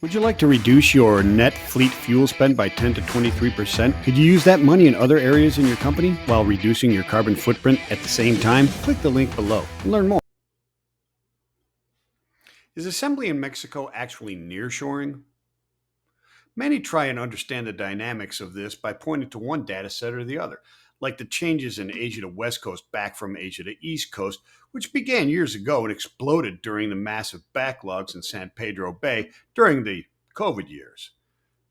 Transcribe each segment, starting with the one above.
Would you like to reduce your net fleet fuel spend by 10 to 23%? Could you use that money in other areas in your company while reducing your carbon footprint at the same time? Click the link below and learn more. Is assembly in Mexico actually nearshoring? Many try and understand the dynamics of this by pointing to one data set or the other, like the changes in Asia to West Coast back from Asia to East Coast, which began years ago and exploded during the massive backlogs in San Pedro Bay during the COVID years.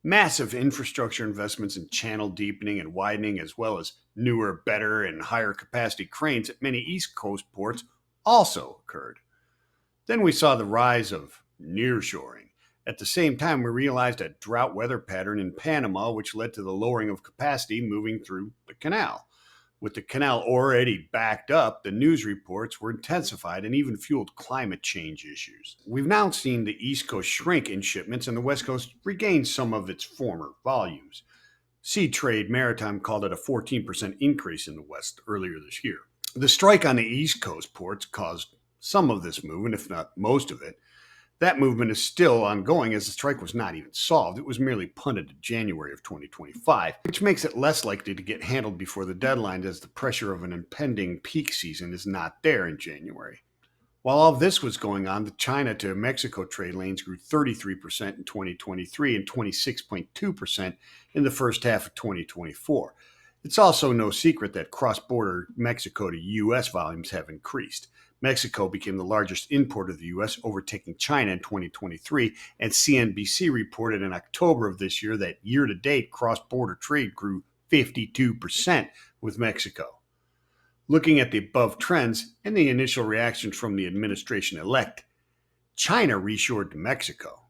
Massive infrastructure investments in channel deepening and widening, as well as newer, better, and higher capacity cranes at many East Coast ports, also occurred. Then we saw the rise of nearshoring. At the same time, we realized a drought weather pattern in Panama, which led to the lowering of capacity moving through the canal. With the canal already backed up, the news reports were intensified and even fueled climate change issues. We've now seen the East Coast shrink in shipments and the West Coast regain some of its former volumes. Sea Trade Maritime called it a 14% increase in the West earlier this year. The strike on the East Coast ports caused some of this movement, if not most of it. That movement is still ongoing as the strike was not even solved. It was merely punted to January of 2025, which makes it less likely to get handled before the deadline as the pressure of an impending peak season is not there in January. While all this was going on, the China to Mexico trade lanes grew 33% in 2023 and 26.2% in the first half of 2024. It's also no secret that cross-border Mexico to U.S. volumes have increased. Mexico became the largest importer of the U.S., overtaking China in 2023, and CNBC reported in October of this year that year-to-date cross-border trade grew 52% with Mexico. Looking at the above trends and the initial reactions from the administration-elect, China reshored to Mexico.